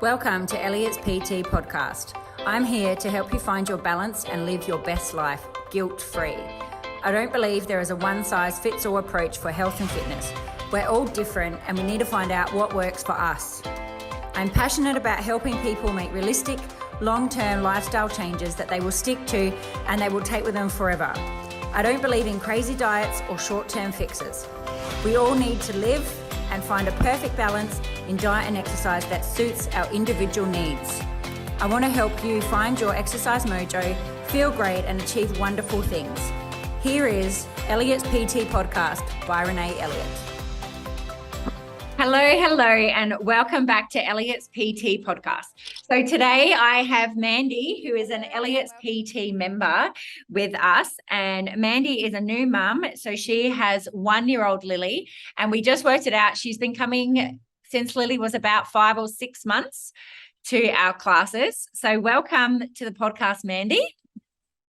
Welcome to Elliott's PT podcast. I'm here to help you find your balance and live your best life guilt-free. I don't believe there is a one-size-fits-all approach for health and fitness. We're all different and we need to find out what works for us. I'm passionate about helping people make realistic, long-term lifestyle changes that they will stick to and they will take with them forever. I don't believe in crazy diets or short-term fixes. We all need to live and find a perfect balance in diet and exercise that suits our individual needs. I want to help you find your exercise mojo, feel great and achieve wonderful things. Here is Elliot's PT podcast by Renae Elliott. Hello, and welcome back to Elliott's PT podcast. So today I have Mandy, who is an Elliott's PT member with us, and Mandy is a new mum. So she has 1-year-old Lily, and we just worked it out. She's been coming since Lily was about 5 or 6 months to our classes. So welcome to the podcast, Mandy.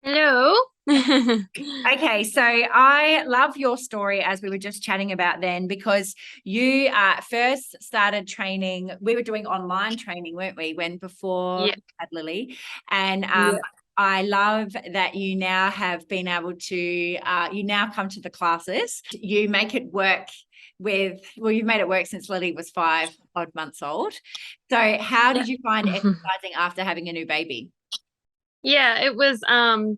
Hello. Okay, so I love your story, as we were just chatting about then, because you first started training. We were doing online training, weren't we, before we had Lily? And I love that you now have been able to, you now come to the classes. You make it work you've made it work since Lily was 5 odd months old. So how did you find exercising after having a new baby? Yeah, it was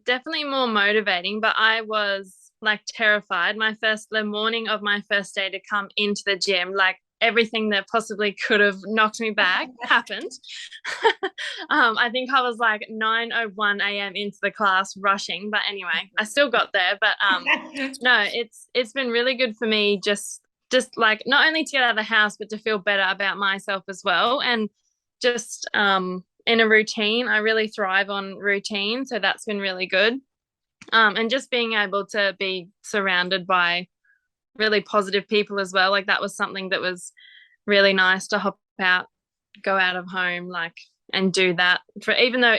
definitely more motivating, but I was like terrified. The morning of my first day to come into the gym, like everything that possibly could have knocked me back happened. I think I was like 9:01 a.m. into the class rushing, but anyway, I still got there. But no, it's been really good for me just like not only to get out of the house, but to feel better about myself as well. And just in a routine, I really thrive on routine. So that's been really good. And just being able to be surrounded by really positive people as well. Like that was something that was really nice to go out of home, like, and do that even though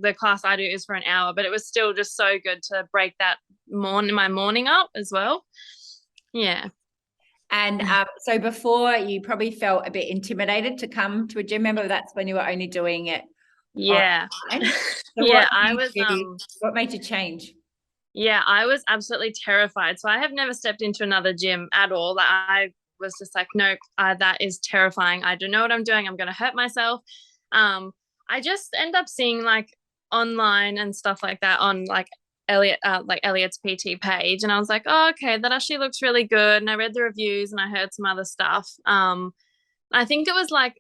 the class I do is for an hour, but it was still just so good to break that my morning up as well. Yeah. And so before, you probably felt a bit intimidated to come to a gym. Remember, that's when you were only doing it. Yeah. So what made you change? Yeah, I was absolutely terrified. So I have never stepped into another gym at all. I was just like, no, that is terrifying. I don't know what I'm doing. I'm going to hurt myself. I just end up seeing like online and stuff like that on like Elliott's PT page, and I was like, oh, okay, that actually looks really good. And I read the reviews and I heard some other stuff. I think it was like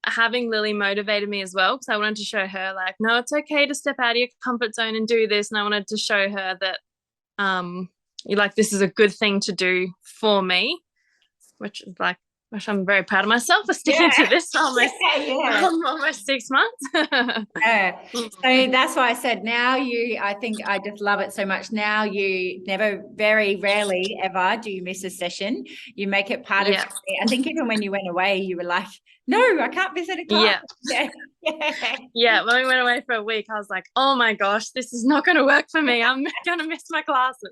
having Lily motivated me as well, because I wanted to show her like, no, it's okay to step out of your comfort zone and do this. And I wanted to show her that this is a good thing to do for me, which I'm very proud of myself for sticking to this for almost 6 months. So that's why I said I think I just love it so much. Now you very rarely ever do you miss a session. You make it part of it. I think even when you went away, you were like, no, I can't miss any class. Yeah. When we went away for a week, I was like, oh my gosh, this is not going to work for me. I'm going to miss my classes.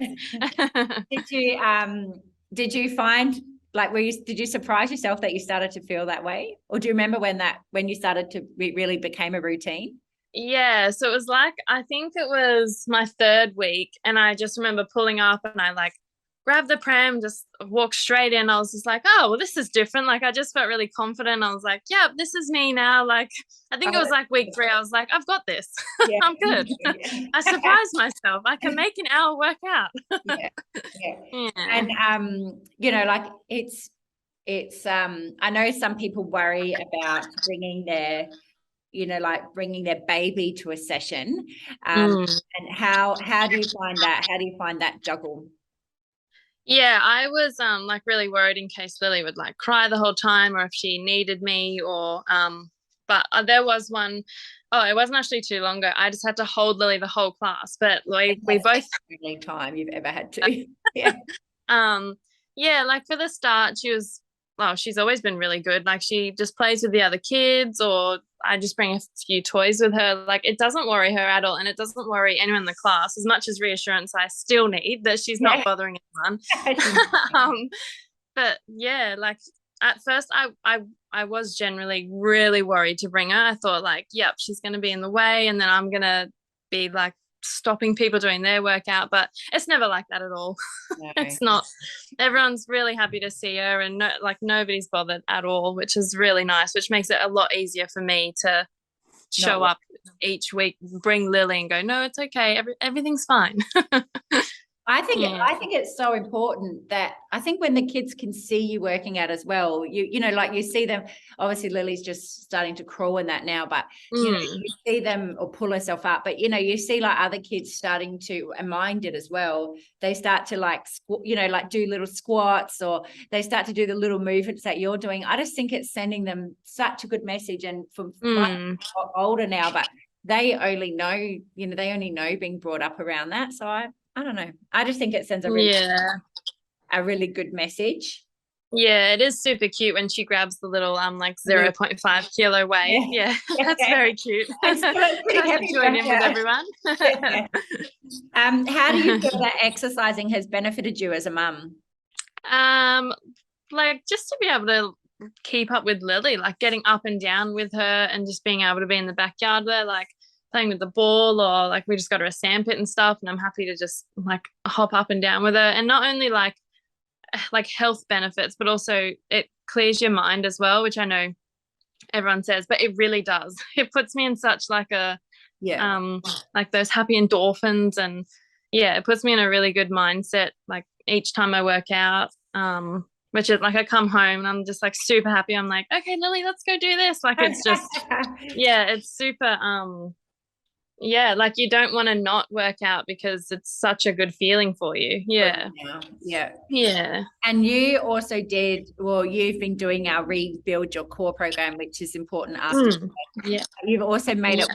Did you find, like, did you surprise yourself that you started to feel that way? Or do you remember when you started to really became a routine? Yeah, so it was like, I think it was my 3rd week, and I just remember pulling up and I like grabbed the pram, just walked straight in. I was just like, oh, well, this is different. Like I just felt really confident. I was like, yeah, this is me now. Like I think it was like week 3. I was like, I've got this. Yeah. I'm good. I surprised myself. I can make an hour work out. Yeah. And like it's I know some people worry about bringing their baby to a session. And how do you find that? How do you find that juggle? Yeah, I was like really worried in case Lily would like cry the whole time, or if she needed me, or but there was one. Oh, it wasn't actually too long ago. I just had to hold Lily the whole class, but we both the only time you've ever had to. Yeah, like for the start, she's always been really good. Like she just plays with the other kids, or I just bring a few toys with her. Like it doesn't worry her at all, and it doesn't worry anyone in the class. As much as reassurance I still need that she's not bothering anyone. But yeah, like at first I was generally really worried to bring her. I thought like, yep, she's going to be in the way, and then I'm going to be like stopping people doing their workout, but it's never like that at all. No. It's not. Everyone's really happy to see her, and like nobody's bothered at all, which is really nice, which makes it a lot easier for me to show up each week, bring Lily and go, no, it's okay, everything's fine. I think it's so important that I think when the kids can see you working out as well, you know, like you see them, obviously Lily's just starting to crawl in that now, but you know, you see them or pull herself up, but you know, you see like other kids starting to, and mine did as well, they start to like, you know, like do little squats, or they start to do the little movements that you're doing. I just think it's sending them such a good message. And from older now, but they only know, you know, they only know being brought up around that. So I don't know. I just think it sends a really good message. Yeah, it is super cute when she grabs the little like 0.5 kilo weight. Yeah, that's very cute. It's pretty happy to join in with everyone. How do you feel that exercising has benefited you as a mum? Like just to be able to keep up with Lily, like getting up and down with her, and just being able to be in the backyard there, like playing with the ball, or like we just got her a sandpit and stuff, and I'm happy to just like hop up and down with her. And not only like health benefits, but also it clears your mind as well, which I know everyone says, but it really does. It puts me in such like a like those happy endorphins, and it puts me in a really good mindset like each time I work out, which is like I come home and I'm just like super happy. I'm like, okay, Lily, let's go do this. Like it's just it's super like you don't want to not work out because it's such a good feeling for you. Yeah. And you also you've been doing our Rebuild Your Core program, which is important after you've also made it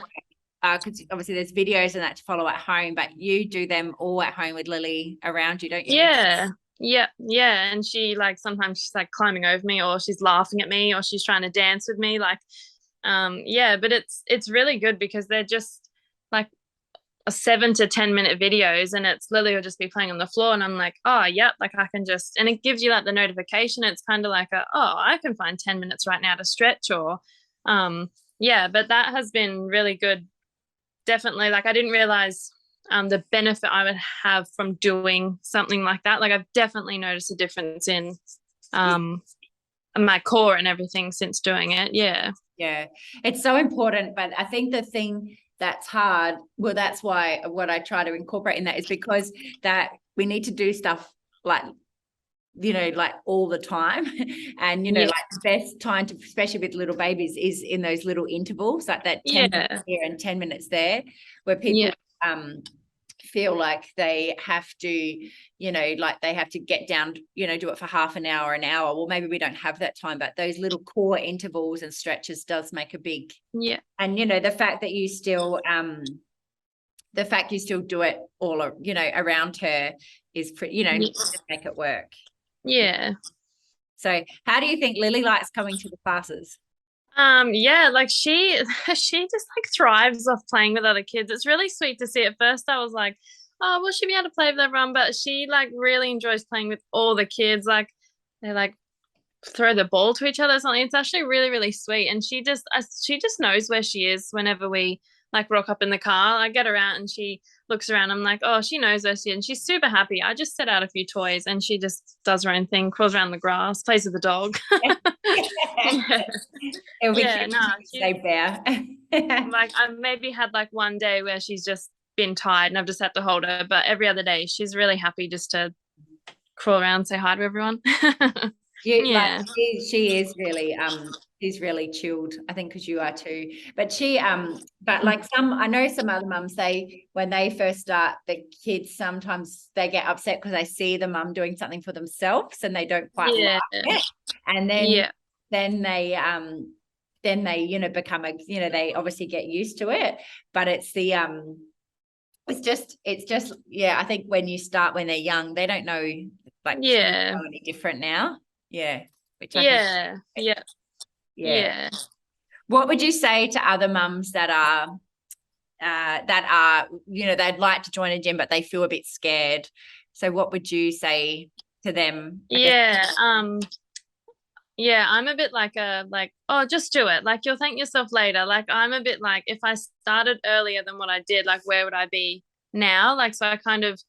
because obviously there's videos and that to follow at home, but you do them all at home with Lily around you, don't you? And she like sometimes she's like climbing over me, or she's laughing at me, or she's trying to dance with me, like but it's really good because they're just like a 7 to 10 minute videos, and it's Lily will just be playing on the floor, and I'm like, oh yep, like I can just, and it gives you like the notification. It's kind of like I can find 10 minutes right now to stretch, or but that has been really good. Definitely, like I didn't realize the benefit I would have from doing something like that. Like I've definitely noticed a difference in my core and everything since doing it. It's so important. But I think the thing that's hard, well, that's why what I try to incorporate in that is because that we need to do stuff like, you know, like all the time. And, you know, like the best time to, especially with little babies, is in those little intervals, like that 10 minutes here and 10 minutes there, where people feel like they have to, you know, like they have to get down, you know, do it for half an hour. Well, maybe we don't have that time, but those little core intervals and stretches does make a big and you know, the fact that you still do it all, you know, around her is pretty, you know, just make it work. So how do you think Lily likes coming to the classes? Like she just like thrives off playing with other kids. It's really sweet to see. At first I was like, oh, will she be able to play with everyone? But she like really enjoys playing with all the kids. Like they like throw the ball to each other or something. It's actually really, really sweet. And she just knows where she is whenever we like rock up in the car. I get her out and she looks around. I'm like, oh, she knows where she is. And she's super happy. I just set out a few toys and she just does her own thing, crawls around the grass, plays with the dog. Like I maybe had like one day where she's just been tired and I've just had to hold her, but every other day she's really happy just to crawl around and say hi to everyone. Like she is really she's really chilled, I think, because you are too, but she but like I know some other mums, when they first start the kids, sometimes they get upset because they see the mum doing something for themselves and they don't quite like it, and then they you know become you know, they obviously get used to it, but it's the it's just I think when they're young, they don't know like any different now. Which I think, What would you say to other mums that are you know, they'd like to join a gym but they feel a bit scared? So what would you say to them? Yeah, I'm a bit like oh, just do it. Like you'll thank yourself later. Like I'm a bit like if I started earlier than what I did, like where would I be now? Like so I kind of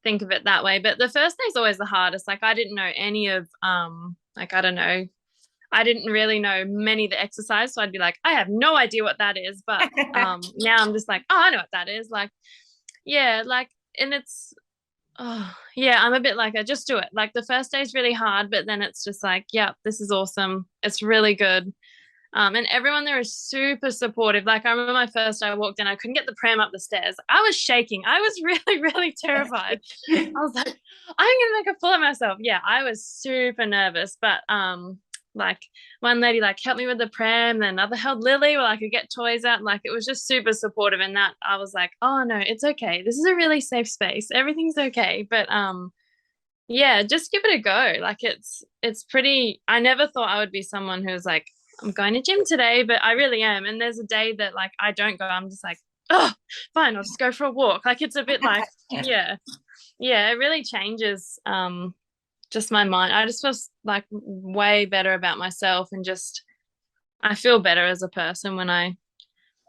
think of it that way. But the first day's always the hardest. Like I didn't know any of like I don't know. I didn't really know many of the exercise. So I'd be like, I have no idea what that is. But now I'm just like, oh, I know what that is. Like, yeah, like and it's oh, yeah, I'm a bit like I just do it. Like the first day is really hard, but then it's just like, yeah, this is awesome. It's really good. And everyone there is super supportive. Like I remember my first day I walked in, I couldn't get the pram up the stairs. I was shaking. I was really, really terrified. I was like, I'm gonna make a fool of myself. Yeah, I was super nervous. But like one lady like helped me with the pram, then another held Lily while I could get toys out. Like it was just super supportive and that I was like, oh no, it's okay. This is a really safe space. Everything's okay. But yeah, just give it a go. Like it's pretty I never thought I would be someone who's like, I'm going to gym today, but I really am. And there's a day that like I don't go, I'm just like, oh, fine, I'll just go for a walk. Like it's a bit like, yeah, it really changes just my mind. I just feel like way better about myself and just I feel better as a person when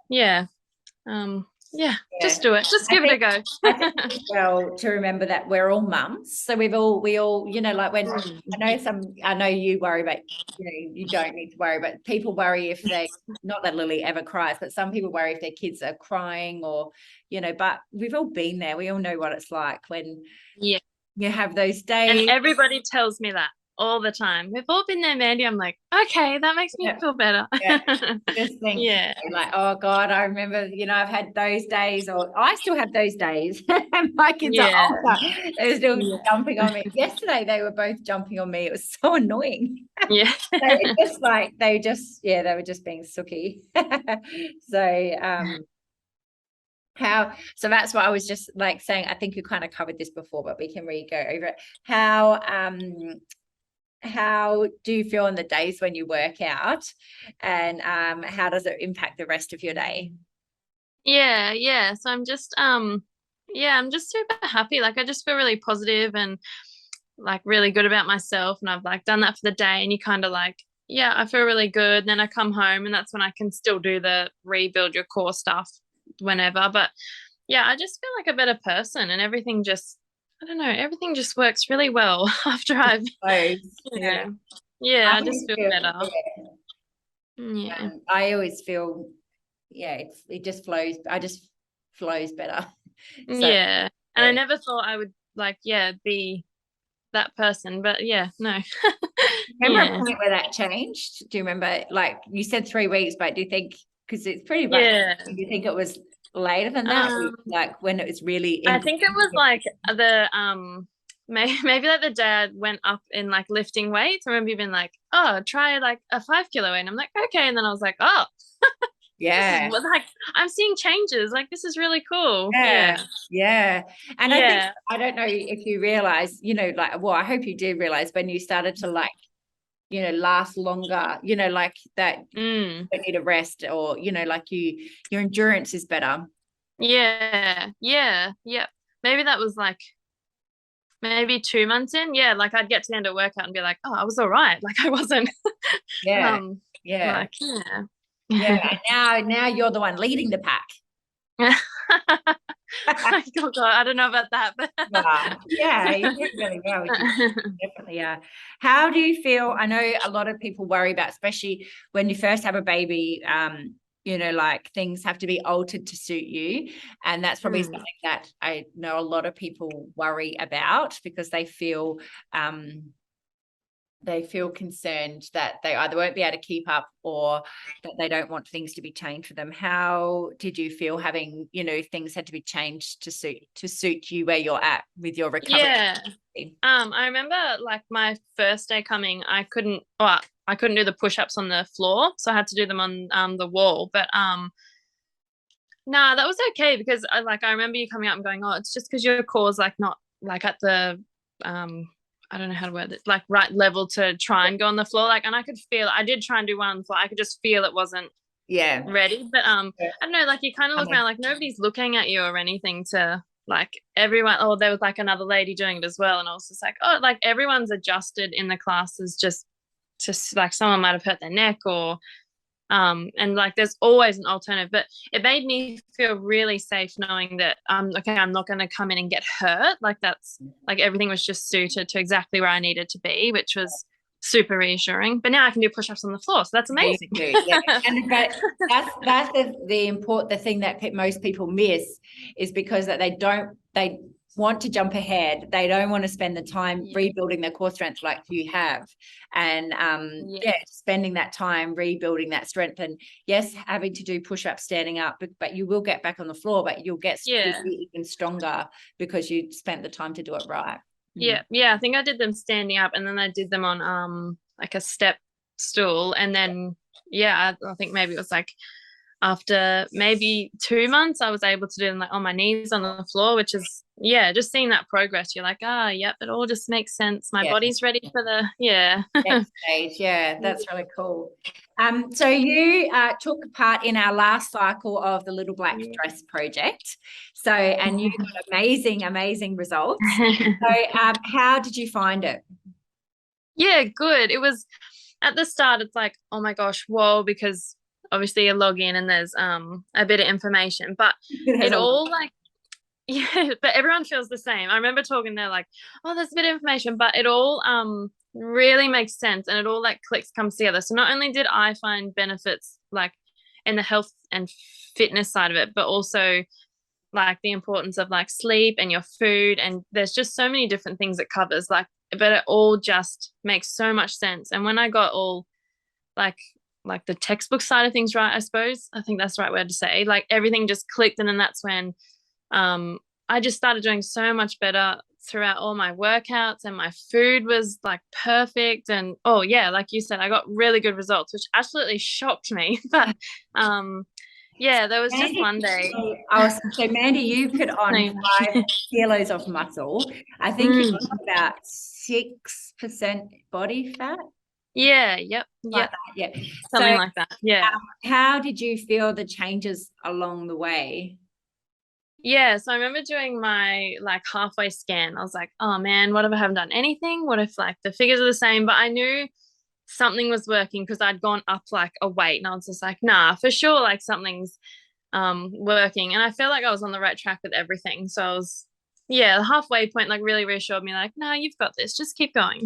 yeah, um, yeah, just do it. Just give it a go. I think as well to remember that we're all mums. So we all, you know, like when I know you worry about, you know, you don't need to worry, but people worry if they, not that Lily ever cries, but some people worry if their kids are crying or, you know, but we've all been there. We all know what it's like when Yeah. you have those days. And everybody tells me that all the time. We've all been there, Mandy. I'm like, okay, that makes me feel better. Just think, yeah. like, oh God, I remember, you know, I've had those days, or I still have those days. And my kids are older. They're still jumping on me. Yesterday, they were both jumping on me. It was so annoying. Yeah. They were just like, they were just being sooky. So, so that's what I was just like saying. I think you kind of covered this before, but we can go over it. How do you feel on the days when you work out, and how does it impact the rest of your day? Yeah. So I'm just I'm just super happy. Like I just feel really positive and like really good about myself. And I've like done that for the day and you kind of like, yeah, I feel really good. And then I come home and that's when I can still do the rebuild your core stuff whenever. But yeah, I just feel like a better person and everything just I don't know, everything just works really well after I've I just feel better. I always feel it just flows. I just flows better. And I never thought I would like be that person, but no. Remember a point where that changed? Do you remember, like you said 3 weeks, but do you think, because it's pretty much, do you think it was later than that, like when it was really I think it was like the maybe like the day I went up in like lifting weights. I remember you being like, oh, try like a 5 kilo weight. And I'm like, okay. And then I was like, oh like I'm seeing changes. Like this is really cool. And I think, I don't know if you realize, you know, like, well, I hope you did realize when you started to like, you know, last longer, you know, like that you don't need a rest, or, you know, like your endurance is better. Yep. Maybe that was like maybe 2 months in. Like I'd get to the end of workout and be like, oh, I was all right. Like I wasn't Now you're the one leading the pack. Oh God, I don't know about that, but you did really well. Definitely. How do you feel? I know a lot of people worry about, especially when you first have a baby, you know, like things have to be altered to suit you, and that's probably something that I know a lot of people worry about because they feel concerned that they either won't be able to keep up or that they don't want things to be changed for them. How did you feel having, you know, things had to be changed to suit you where you're at with your recovery? I remember like my first day coming, I couldn't do the push-ups on the floor, so I had to do them on the wall. But that was okay because I remember you coming up and going, oh, it's just because your core's like not like at the I don't know how to word it, like right level to try and go on the floor. Like, and I could feel, I did try and do one on the floor. I could just feel it wasn't ready. But I don't know, like you kind of look around, like nobody's looking at you or anything to like everyone. Oh, there was like another lady doing it as well. And I was just like, oh, like everyone's adjusted in the classes just like someone might have hurt their neck or and like there's always an alternative, but it made me feel really safe knowing that okay, I'm not going to come in and get hurt. Like that's like everything was just suited to exactly where I needed to be, which was super reassuring. But now I can do push-ups on the floor, so that's amazing. Yeah, and but that's the thing that most people miss is because that they want to jump ahead. They don't want to spend the time rebuilding their core strength like you have, and spending that time rebuilding that strength. And yes, having to do push-ups standing up, but you will get back on the floor, but you'll get even stronger because you spent the time to do it right. Yeah, I think I did them standing up, and then I did them on like a step stool, and then I think maybe it was like after maybe 2 months I was able to do them like on my knees on the floor, which is just seeing that progress. You're like, yep, it all just makes sense. My body's ready for the next stage. Yeah, that's really cool. So you took part in our last cycle of the Little Black Dress project. So, and you got amazing results. So how did you find it? Yeah, good. It was at the start, it's like, oh my gosh, whoa, because obviously you log in and there's a bit of information, but it all like but everyone feels the same. I remember talking there like, oh, there's a bit of information, but it all really makes sense, and it all like comes together. So not only did I find benefits like in the health and fitness side of it, but also like the importance of like sleep and your food, and there's just so many different things it covers, like, but it all just makes so much sense. And when I got all like the textbook side of things right, I think that's the right word to say, like everything just clicked. And then that's when I just started doing so much better throughout all my workouts, and my food was like perfect. And like you said, I got really good results, which absolutely shocked me. But there was Mandy, just one day. So Mandy, you put on 5 kilos of muscle. I think you got about 6% body fat. Yep. Like that, yeah. Something like that. Yeah. How did you feel the changes along the way? Yeah, so I remember doing my like halfway scan. I was like, oh man, what if I haven't done anything? What if like the figures are the same? But I knew something was working because I'd gone up like a weight, and I was just like, nah, for sure, like something's working. And I felt like I was on the right track with everything. So I was the halfway point like really reassured me, like, no, you've got this, just keep going.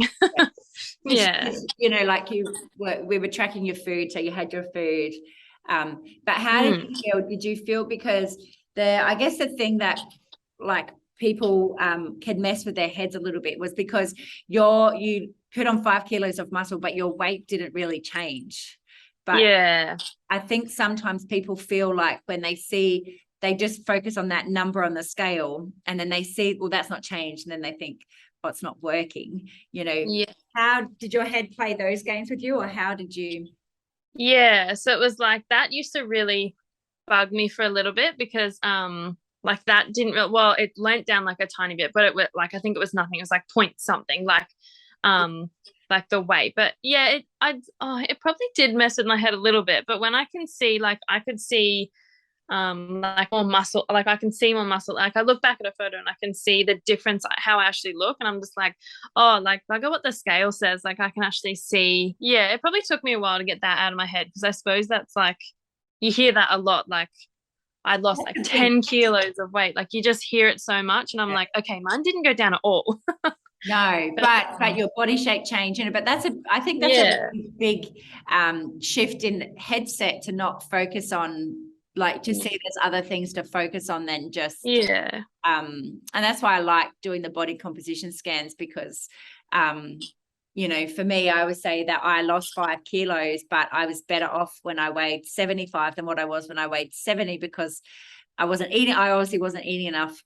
You know, like we were tracking your food, so you had your food. But how did you feel? Did you feel, because I guess the thing that like people can mess with their heads a little bit was because you put on 5 kilos of muscle, but your weight didn't really change. But I think sometimes people feel like when they just focus on that number on the scale, and then they see, well, that's not changed, and then they think, oh, it's not working. You know, how did your head play those games with you, or how did you? Yeah, so it was like that used to really bug me for a little bit, because like that didn't it went down like a tiny bit, but it was like, I think it was nothing, it was like point something, like the weight. But it probably did mess with my head a little bit. But when I can see, like I could see like more muscle, like I can see more muscle, like I look back at a photo and I can see the difference, how I actually look, and I'm just like, oh, like I got what the scale says, like I can actually see. It probably took me a while to get that out of my head, because I suppose that's like, you hear that a lot, like I lost like 10 kilos of weight, like you just hear it so much, and I'm like, okay, mine didn't go down at all. No, but your body shape changed, but I think that's a big shift in headset, to not focus on, like, to see there's other things to focus on than just and that's why I like doing the body composition scans, because you know, for me, I would say that I lost 5 kilos, but I was better off when I weighed 75 than what I was when I weighed 70, because I obviously wasn't eating enough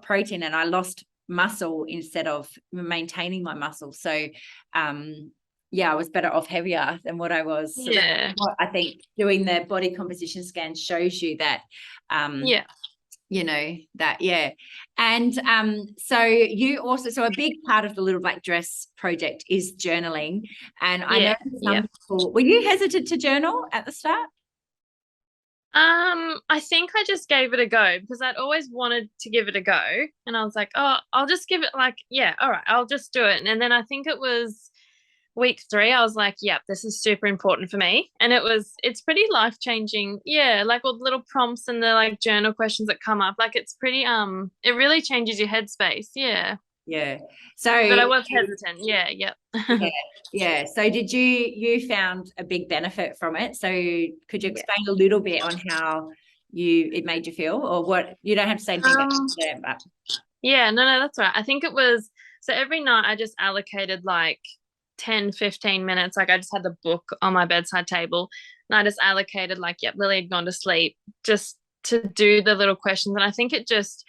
protein, and I lost muscle instead of maintaining my muscle. So I was better off heavier than what I was. So I think doing the body composition scan shows you that you know, that and so you also, so a big part of the Little Black Dress project is journaling. And I know some people, were you hesitant to journal at the start? I think I just gave it a go, because I'd always wanted to give it a go, and I was like, oh, I'll just give it, like, all right, I'll just do it. And then I think it was week 3, I was like, yep, this is super important for me. And it's pretty life-changing. Yeah, like all the little prompts and the like journal questions that come up. Like it's pretty it really changes your headspace. Yeah. Yeah. So But I was hesitant. Yeah, yep. yeah, yeah. So did you found a big benefit from it? So could you explain a little bit on how it made you feel, or what? You don't have to say anything about that, but Yeah, no, that's right. I think it was so every night I just allocated like 10, 15 minutes. Like I just had the book on my bedside table and I just allocated like, yep, Lily had gone to sleep just to do the little questions. And I think it's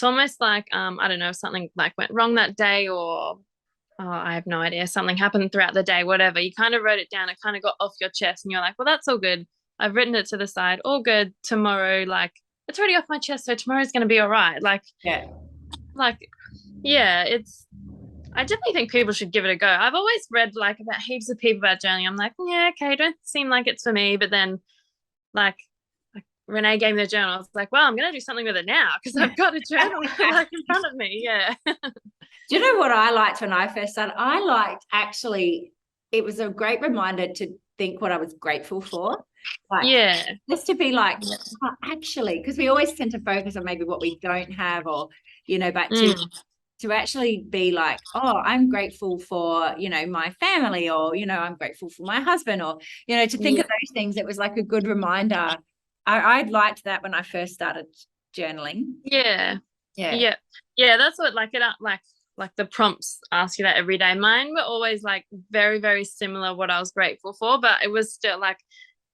almost like, I don't know, if something like went wrong that day or, oh, I have no idea, something happened throughout the day, whatever. You kind of wrote it down. It kind of got off your chest and you're like, well, that's all good. I've written it to the side. All good. Tomorrow, like, it's already off my chest. So tomorrow's going to be all right. yeah. Like, yeah, I definitely think people should give it a go. I've always read like about heaps of people about journaling. I'm like, yeah, okay, don't seem like it's for me. But then like Renae gave me the journal. I was like, well, I'm gonna do something with it now because I've got a journal like in front of me. Yeah. Do you know what I liked when I first started? I liked actually, it was a great reminder to think what I was grateful for. Like, yeah. just to be like, oh, actually, because we always tend to focus on maybe what we don't have, or but to actually be like, oh, I'm grateful for my family, or I'm grateful for my husband, or to think of those things. It was like a good reminder. I liked that when I first started journaling. Yeah. That's what like the prompts ask you that every day. Mine were always like very, very similar what I was grateful for, but it was still like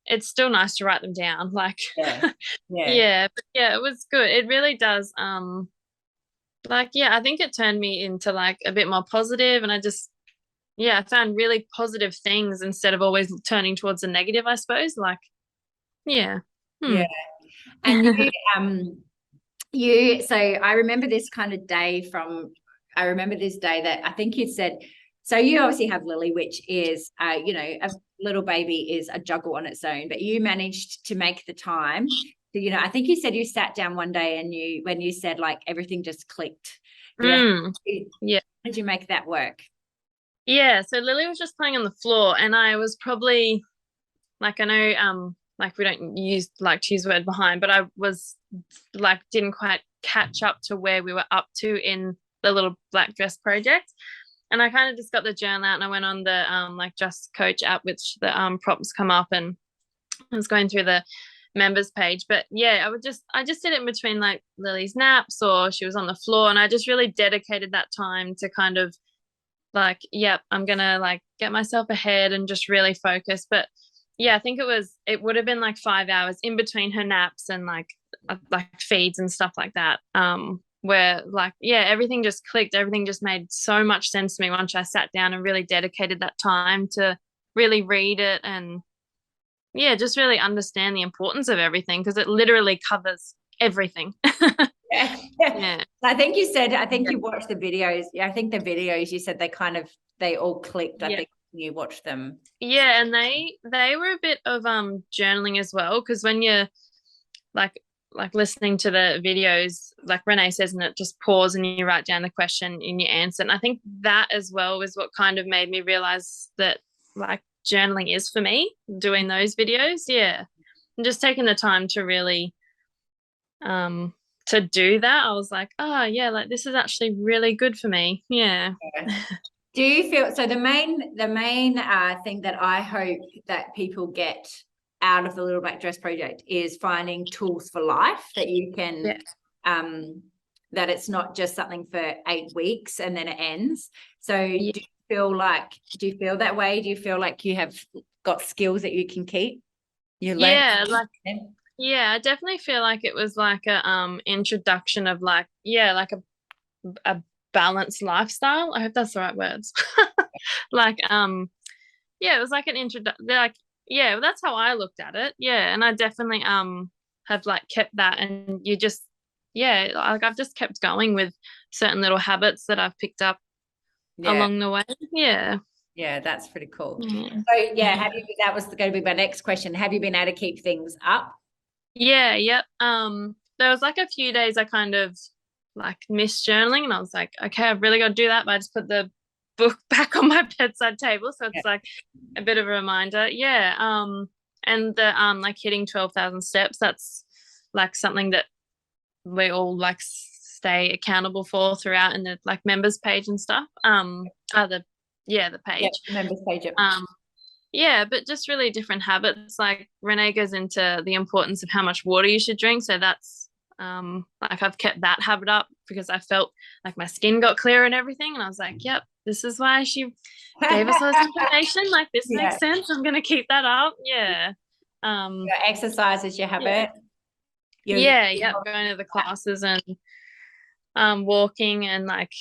it's still nice to write them down. Like yeah. But yeah, it was good. It really does I think it turned me into like a bit more positive, and I found really positive things instead of always turning towards the negative, I suppose. Like yeah. And so I remember this day that I think you said, so you obviously have Lily, which is a little baby is a juggle on its own, but you managed to make the time to, I think you said you sat down one day and when you said like everything just clicked. How did you make that work? Yeah, so Lily was just playing on the floor and I was probably like, I know like we don't use to use the word behind, but I was like didn't quite catch up to where we were up to in the little black dress project. And I kind of just got the journal out and I went on the like Just Coach app, which the prompts come up, and I was going through the members page. But yeah, I just did it in between like Lily's naps or she was on the floor, and I just really dedicated that time to kind of like, yep, I'm gonna like get myself ahead and just really focus. But yeah, I think it would have been like 5 hours in between her naps and like feeds and stuff like that. Where like, yeah, everything just clicked. Everything just made so much sense to me once I sat down and really dedicated that time to really read it and yeah, just really understand the importance of everything, because it literally covers everything. Yeah. I think you watched the videos. Yeah, I think the videos you said they all clicked. I think you watched them. Yeah, and they were a bit of journaling as well, because when you're like listening to the videos, like Renae says, and it just pause and you write down the question and you answer. And I think that as well was what kind of made me realize that like journaling is for me, doing those videos. Yeah. And just taking the time to really to do that, I was like, oh yeah, like this is actually really good for me. Yeah. Do you feel so the main thing that I hope that people get out of the Little Black Dress project is finding tools for life that you can that it's not just something for 8 weeks and then it ends. So do you feel that way? Do you feel like you have got skills that you can keep? I definitely feel like it was like a introduction of like a balanced lifestyle. I hope that's the right words. Like it was like an introduction, like that's how I looked at it. Yeah, and I definitely have like kept that, and you just like I've just kept going with certain little habits that I've picked up along the way. Yeah, that's pretty cool. So that was going to be my next question. Have you been able to keep things up? Yep. There was like a few days I kind of like missed journaling, and I was like, okay, I've really got to do that. But I just put the book back on my bedside table, so it's like a bit of a reminder. And the like hitting 12,000 steps, that's like something that we all like stay accountable for throughout in the like members page and stuff. The page. Members page. But just really different habits. Like Renae goes into the importance of how much water you should drink. So that's like I've kept that habit up because I felt like my skin got clearer and everything. And I was like, yep, this is why she gave us all this information. Like this makes sense. I'm going to keep that up. Yeah. Your exercise is your habit. Going to the classes and walking and like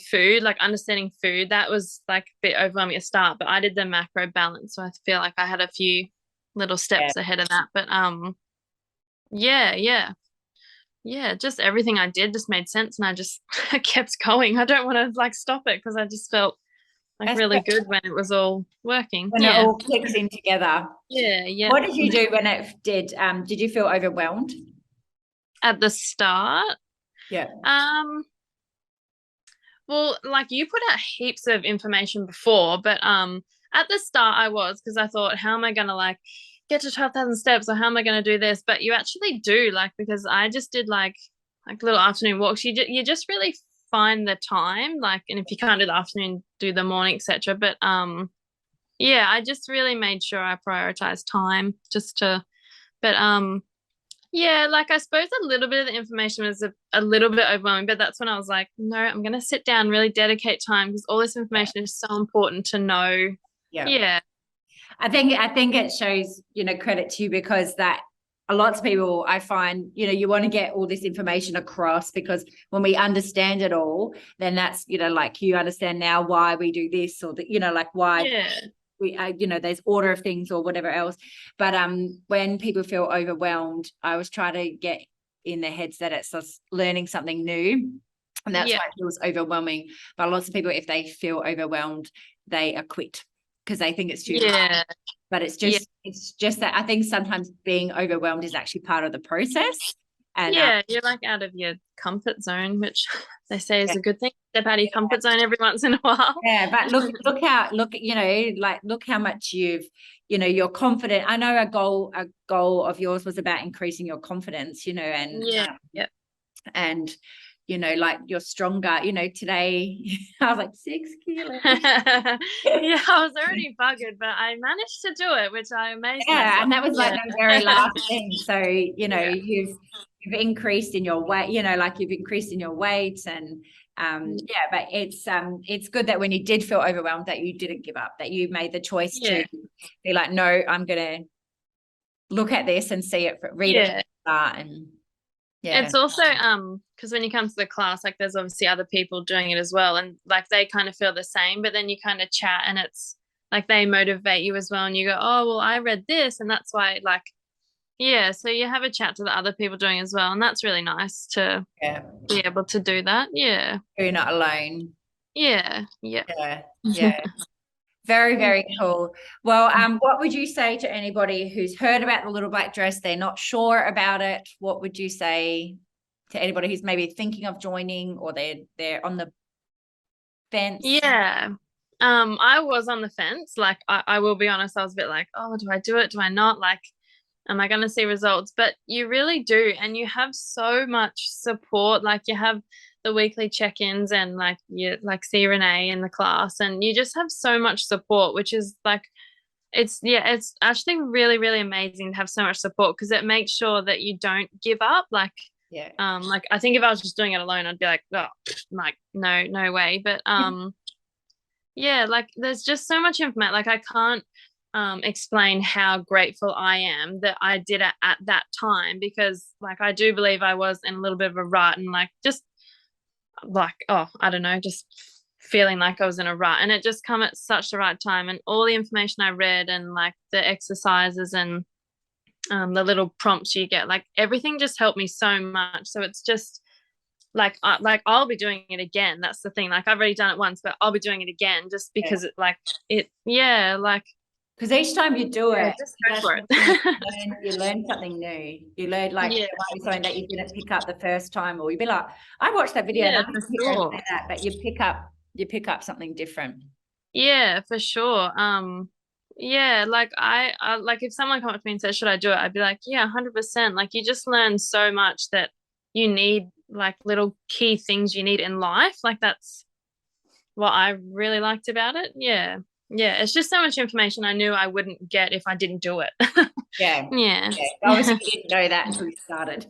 food, like understanding food, that was like a bit overwhelming at start, but I did the macro balance, so I feel like I had a few little steps ahead of that. But just everything I did just made sense, and I just kept going. I don't want to like stop it because I just felt like that's really good when it was all working. When it all clicks in together. Yeah. What did you do when it did? Did you feel overwhelmed at the start? Yeah. Well, like you put out heaps of information before, but at the start I was, because I thought, how am I going to like get to 12,000 steps, or how am I going to do this? But you actually do, like, because I just did like little afternoon walks. You just really find the time, like, and if you can't do the afternoon, do the morning, etc. But I just really made sure I prioritized time like I suppose a little bit of the information was a little bit overwhelming, but that's when I was like, no, I'm going to sit down, really dedicate time, because all this information is so important to know. Yeah. I think it shows, credit to you, because that a lot of people, I find, you want to get all this information across, because when we understand it all, then that's, like you understand now why we do this, or like why we there's order of things or whatever else. But when people feel overwhelmed, I always try to get in their heads that it's just learning something new, and that's why it feels overwhelming. But lots of people, if they feel overwhelmed, they quit because they think it's too hard. But it's just that I think sometimes being overwhelmed is actually part of the process. And you're like out of your comfort zone, which they say is a good thing. Step out of your comfort zone every once in a while. But look how much you're confident. I know a goal of yours was about increasing your confidence, and and like you're stronger. Today I was like 6 kilos. I was already buggered, but I managed to do it, which I amazed myself. And that was like the very last thing. So you've increased in your weight, like you've increased in your weight, and but it's good that when you did feel overwhelmed, that you didn't give up, that you made the choice to be like, no, I'm gonna look at this and see it, read it, and it's also because when you come to the class, like there's obviously other people doing it as well, and like they kind of feel the same, but then you kind of chat and it's like they motivate you as well, and you go, oh well, I read this and that's why, like, so you have a chat to the other people doing as well, and that's really nice to be able to do that. You're not alone. Yeah. Very, very cool. Well, what would you say to anybody who's heard about the little black dress, they're not sure about it? What would you say to anybody who's maybe thinking of joining, or they're on the fence? I was on the fence. Like I will be honest, I was a bit like, oh, do I do it? Do I not? Like, am I going to see results? But you really do, and you have so much support. Like you have the weekly check-ins, and like you like see Renae in the class, and you just have so much support, which is like it's actually really, really amazing to have so much support, because it makes sure that you don't give up. Like like I think if I was just doing it alone, I'd be like, oh, like no way. But like there's just so much information. Like I can't explain how grateful I am that I did it at that time, because like I do believe I was in a little bit of a rut, and like just like I don't know, just feeling like I was in a rut, and it just come at such the right time, and all the information I read, and like the exercises, and the little prompts you get, like everything just helped me so much. So it's just like I'll be doing it again. That's the thing, like I've already done it once, but I'll be doing it again, just because because each time you do it, just go for it. you learn something new. You learn something that you didn't pick up the first time, or you'd be like, I watched that video and I didn't pick up that, but you pick up you pick up something different. Yeah, for sure. Yeah, like I like if someone come up to me and said, "Should I do it?" I'd be like, "Yeah, 100%." Like you just learn so much that you need, like little key things you need in life. Like that's what I really liked about it. Yeah. Yeah, it's just so much information I knew I wouldn't get if I didn't do it. Yeah. Yeah. Yeah. Obviously, you didn't know that until you started.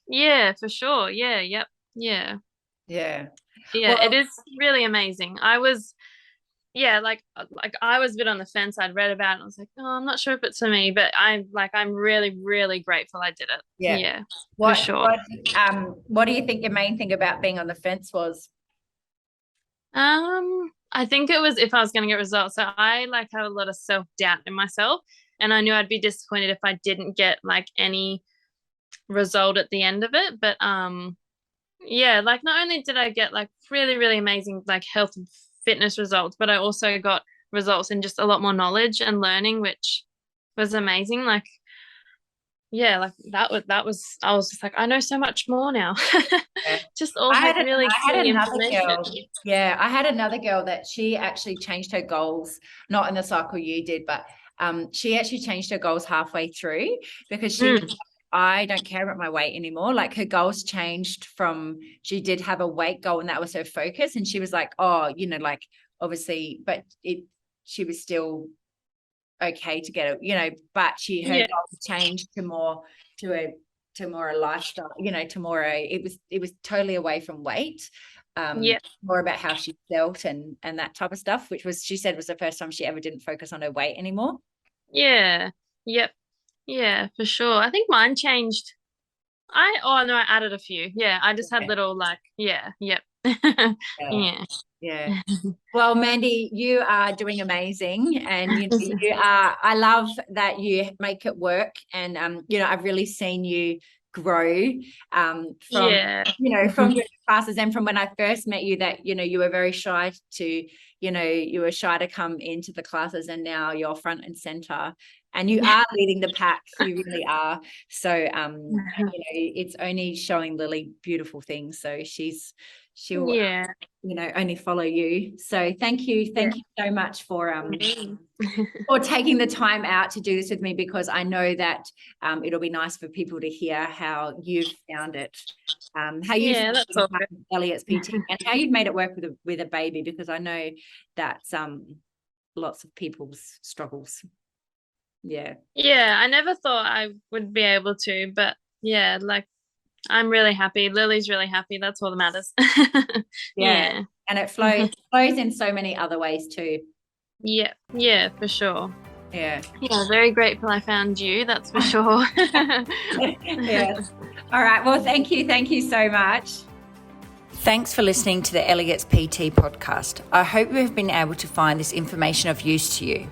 Yeah, for sure. Yeah, yep. Yeah. Yeah. Yeah, it Well, is really amazing. I was yeah, like I was a bit on the fence. I'd read about it and I was like, "Oh, I'm not sure if it's for me," but I'm really really grateful I did it. yeah. Yeah, for What sure. what what do you think your main thing about being on the fence was? I think it was if I was going to get results. So I like have a lot of self-doubt in myself, and I knew I'd be disappointed if I didn't get like any result at the end of it. But yeah, like not only did I get like really really amazing like health and fitness results, but I also got results in just a lot more knowledge and learning, which was amazing. Like yeah, like that was I was just like I know so much more now. Yeah. Just all like really I had key another information. girl. Yeah, I had another girl that she actually changed her goals, not in the cycle you did, but she actually changed her goals halfway through because she was Mm, like, I don't care about my weight anymore. Like her goals changed from she did have a weight goal and that was her focus. And she was like, oh, like obviously, but she was still okay to get it, but her yeah, goals changed to a more a lifestyle, to more it was totally away from weight, yeah, more about how she felt and that type of stuff, which was she said was the first time she ever didn't focus on her weight anymore. yeah, yep, yeah, for sure. I think mine changed. Oh no, I added a few. Yeah, I just had Okay. little like, yeah, yep. Yeah. Yeah. Yeah. Well, Mandy, you are doing amazing, and you are. I love that you make it work, and I've really seen you grow from Yeah. from your classes and from when I first met you. That you were very shy to you were shy to come into the classes, and now you're front and center, and you are leading the pack. You really are. So it's only showing Lily beautiful things. So she'll Yeah. only follow you. So thank you Yeah. so much Mm. for taking the time out to do this with me, because I know that it'll be nice for people to hear how you've found it, how you Yeah, found that's all good. Elliott's PT, and how you've made it work with a baby, because I know that's lots of people's struggles. Yeah. Yeah, I never thought I would be able to, but yeah, like I'm really happy. Lily's really happy. That's all that matters. Yeah. Yeah. And it flows in so many other ways too. Yeah, yeah, for sure. Yeah. Yeah, very grateful I found you, that's for sure. Yes. All right. Well, thank you. Thank you so much. Thanks for listening to the Elliott's PT podcast. I hope you have been able to find this information of use to you.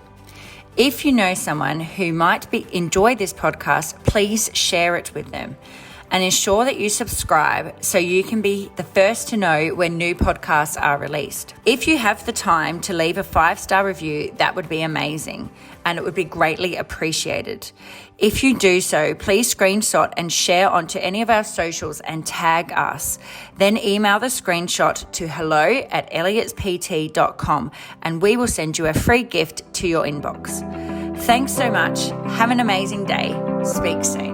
If you know someone who might enjoy this podcast, please share it with them and ensure that you subscribe so you can be the first to know when new podcasts are released. If you have the time to leave a 5-star review, that would be amazing and it would be greatly appreciated. If you do so, please screenshot and share onto any of our socials and tag us. Then email the screenshot to hello@elliotspt.com and we will send you a free gift to your inbox. Thanks so much. Have an amazing day. Speak soon.